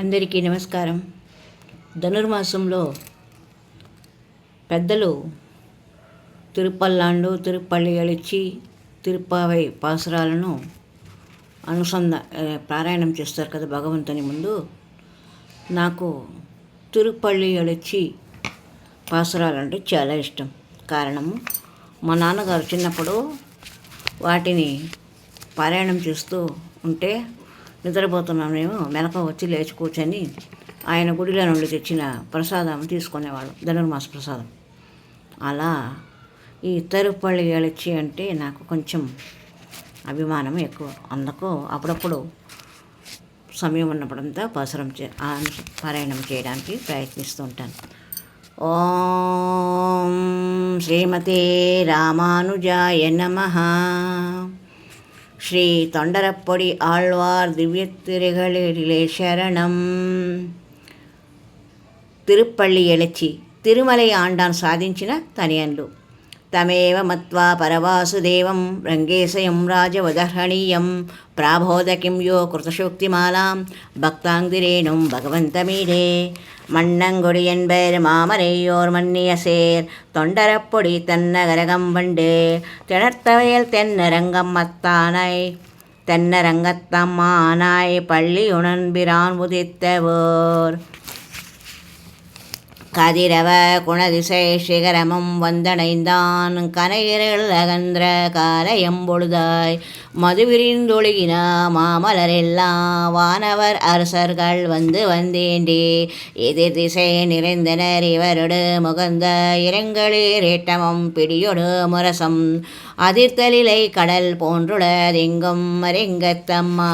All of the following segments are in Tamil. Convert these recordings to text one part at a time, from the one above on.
అందరికీ నమస్కారం. ధనుర్మాసంలో పెద్దలు తిరుపల్లాండు తిరుపల్లి ఎళిచి తిరుప్పావై పాసురాలను పారాయణం చేస్తారు కదా భగవంతుని ముందు. నాకు తిరుపల్లి ఎళిచి పాసురాలంటే చాలా ఇష్టం. కారణము, మా నాన్నగారు చిన్నప్పుడు వాటిని పారాయణం చేస్తూ ఉంటే నిద్రపోతున్నామేమో మెలకువ వచ్చి లేచి కూర్చొని ఆయన గుడిలో నుండి తెచ్చిన ప్రసాదం తీసుకునేవాడు, ధనుర్మాస ప్రసాదం. అలా ఈ తిరుపల్లి ఎళిచి అంటే నాకు కొంచెం అభిమానం ఎక్కువ. అందుకు అప్పుడప్పుడు సమయం ఉన్నప్పుడంతా పారాయణం చేయడానికి ప్రయత్నిస్తూ ఉంటాను. ఓం శ్రీమతే రామానుజాయ నమః. ஸ்ரீ தொண்டரப்பொடி ஆழ்வார் திவ்யத்திருகளிலே சரணம். తిరుపల్లి ఎళిచి తిరుమలై ఆండాన్ సాధించిన తనయండ్లు. తమేవ మత్వా పరవాసుదేవం రంగేశయం రాజవదర్హణీయం ప్రాబోధకిం యో కృతశోక్తిమాలాం பக்தாங்கிரேனும் பகவந்தமீடே. மண்ணங்கொடி என்பர் மாமரையோர் மன்னியசேர் தொண்டரப்பொடி தன்னகரகம் வண்டு திணர்த்தவையல் தென்னரங்கம் மத்தானாய் தென்னரங்கத்தம்மானாய் பள்ளியுணன்பிரான் உதித்தவோர் கதிரவ குணதிசை சிகரமும் வந்தடைந்தான் கனையிரள் அகன்ற காலையம்பொழுதாய் மதுவிரிந்தொழுகின மாமலரெல்லாம் வானவர் அரசர்கள் வந்து வந்தேண்டி எதிர் திசை நிறைந்தனர் இவருடு முகந்த இரங்களிரேட்டமும் பிடியொடு முரசம் அதிர்த்தலிலை கடல் போன்றுளதெங்கும் மரெங்கத்தம்மா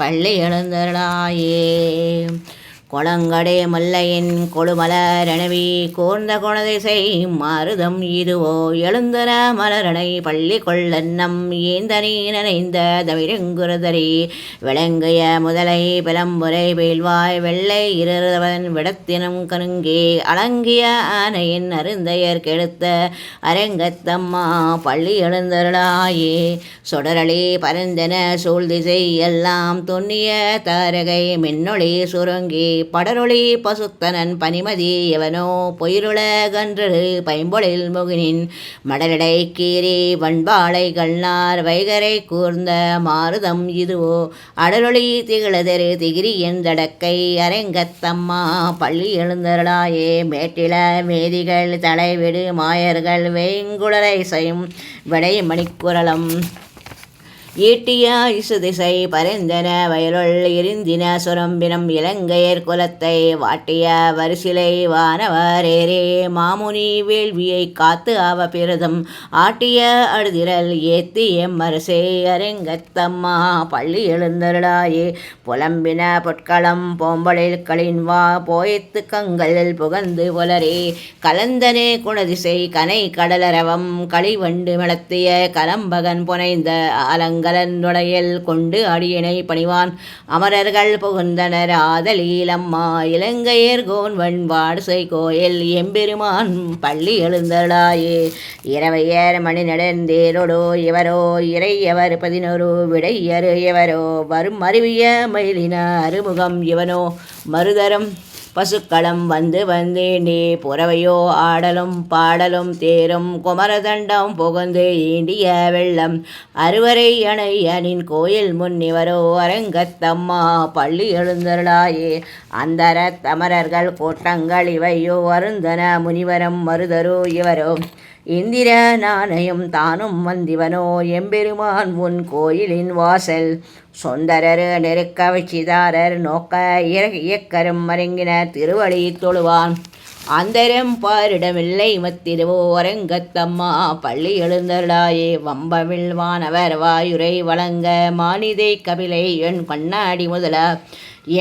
பள்ளி எழுந்தருளாயே. கொளங்கடே முல்லையின் கொழுமலரணவி கோர்ந்த குணதிசை மாருதம் இதுவோ எழுந்தன மலரணை பள்ளி கொள்ளன்னம் ஏந்தனி நனைந்த தவிரங்குருதரி விளங்கிய முதலை பிளம்புரை வேல்வாய் வெள்ளை இருவன் விடத்தினம் கருங்கே அலங்கிய ஆனையின் அருந்தையர் கெடுத்த அரங்கத்தம்மா பள்ளி எழுந்தருளாயே. சுடரளி பரந்தன சூழ்திசை எல்லாம் தொன்னிய தாரகை மின்னொளி சுருங்கி படரொளி பசுத்தனன் பனிமதி எவனோ பொயிருள கன்று பைம்பொழில் முகினின் மடலடை கீரி வண்பாளை கண்ணார் வைகரை கூர்ந்த மாருதம் இதுவோ அடரொளி திகழதரு திகிரி எந்தடக்கை அரங்கத்தம்மா பள்ளி எழுந்தருளாயே. மேட்டில மேதிகள் தலைவிடு மாயர்கள் வேங்குழலை செய்யும் விடை மணிக்குரலம் ஈட்டிய இசுதிசை பரந்தன வயலுள் இருந்தின சுரம்பினம் இலங்கையர் குலத்தை வாட்டிய வரிசிலை வானவரேரே மாமுனி வேள்வியை காத்து அவ பிரதம் ஆட்டிய அடுதிரல் ஏத்தி எம்மரசே அரங்கத்தம்மா பள்ளி எழுந்தருளாயே. புலம்பின பொற்களம் போம்பலில் களின்வா போய்த்து கங்களில் புகந்து புலரே கலந்தனே குணதிசை கனை கடலரவம் களிவண்டு மிளத்திய கலம்பகன் புனைந்த ஆலங்கலன்னுடையல் கொண்டு அடியினை பணிவான் அமரர்கள் புகுந்தனர் ஆதலீலம்மா இலங்கையர் கோன்வன் வாடுசை கோயில் எம்பெருமான் பள்ளி எழுந்தருளாயே. இரவையர் மணி நடந்தேரொடோ இவரோ இறையவர் 11 விடையரு எவரோ வரும் அருவிய மயிலின அருமுகம் இவனோ மருதரம் பசுக்களம் வந்து வந்தேண்டி புறவையோ ஆடலும் பாடலும் தேரும் குமரதண்டம் புகுந்து ஈண்டிய வெள்ளம் அறுவரை அணையனின் கோயில் முன்னிவரோ அரங்கத்தம்மா பள்ளி எழுந்தருளாயே. அந்தர தமரர்கள் கூட்டங்கள் இவையோ அருந்தன முனிவரம் மருதரோ இவரோ இந்திர நாணயம் தானும் வந்திவனோ எம்பெருமான் உன் கோயிலின் வாசல் சொந்தரர் நெருக்க வச்சிதாரர் நோக்க இயக்கரும் மருங்கின திருவடி தொழுவான் அந்தரம் பாரிடமில்லை மத்திருவோ அரங்கத்தம்மா பள்ளி எழுந்தருளாயே. வம்பமிழ் வானவர் வாயுரை வழங்க மானிதை கபிலை என் கண்ணாடி முதல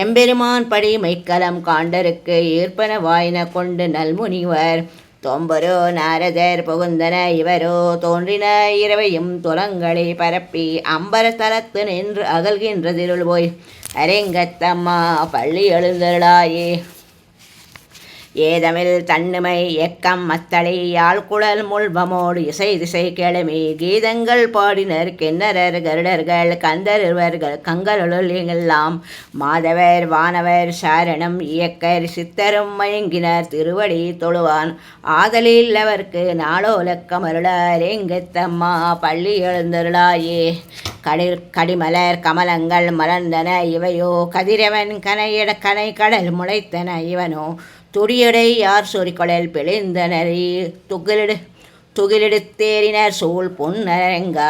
எம்பெருமான் படி மைக்கலம் காண்டருக்கு ஏற்பன வாயின கொண்டு நல்முனிவர் தொம்பரோ நாரதர் புகுந்தன இவரோ தோன்றின இரவையும் துலங்களை பரப்பி அம்பர தலத்து நின்று அகல்கின்றதிருள் போய் அரங்கத்தம்மா பள்ளி எழுந்தருளாயே. ஏதமில் தன்னுமை எக்கம் மத்தளை யாழ்குழல் முள்வமோடு இசை திசை கிளமி கீதங்கள் பாடினர் கிண்ணறர் கருடர்கள் கந்தர்வர்கள் கங்கருள் எல்லாம் மாதவர் வானவர் சாரணம் இயக்கர் சித்தரும் மயங்கினர் திருவடி தொழுவான் ஆதலில் அவர்க்கு நாளோலக்கமருளார் எங்கத்தம்மா பள்ளி எழுந்தருளாயே. கடிமலர் கமலங்கள் மலர்ந்தன இவையோ கதிரவன் கனை கடல் முளைத்தன இவனோ துடியடை யார் சொறிக்கொழல் பிழிந்தனரி துகிலெடுத்தேறினர் சூழ் பொன்னரங்கா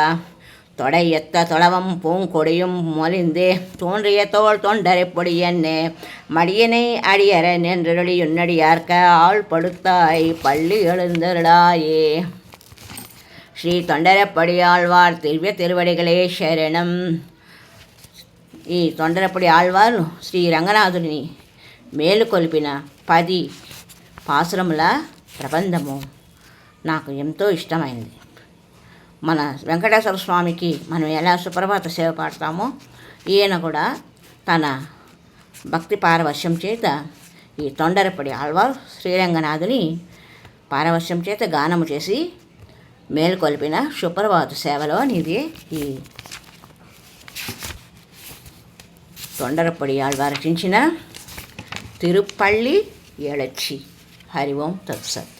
தொடையத்த தொளவம் பூங்கொடியும் மொழிந்தே தோன்றிய தோல் தொண்டரை பொடி என்னே மடியனை அடியற நின்றொழியுன்னடியார்க்க ஆள் படுத்தாய் பள்ளி எழுந்தருளாயே. ஸ்ரீ தொண்டரப்படி ஆழ்வார் திவ்ய திருவடிகளே சரணம். ఈ తొండరపడి ఆళ్వారు శ్రీ రంగనాథుని మేలుకొల్పిన 10 పాసురముల ప్రబంధము నాకు ఎంతో ఇష్టమైంది. మన వెంకటేశ్వర స్వామికి మనం ఎలా సుప్రభాత సేవ పాడతామో ఈయన కూడా తన భక్తి పారవశ్యం చేత ఈ తొండరపడి ఆళ్వారు శ్రీరంగనాథుని పారవశ్యం చేత గానము చేసి మేలుకొల్పిన సుప్రభాత సేవలో ఇది ఈ తొండరపడి ఆళ్వారు రచించిన తిరుపల్లి ఎళచ్చి. హరి ఓం తత్సత్.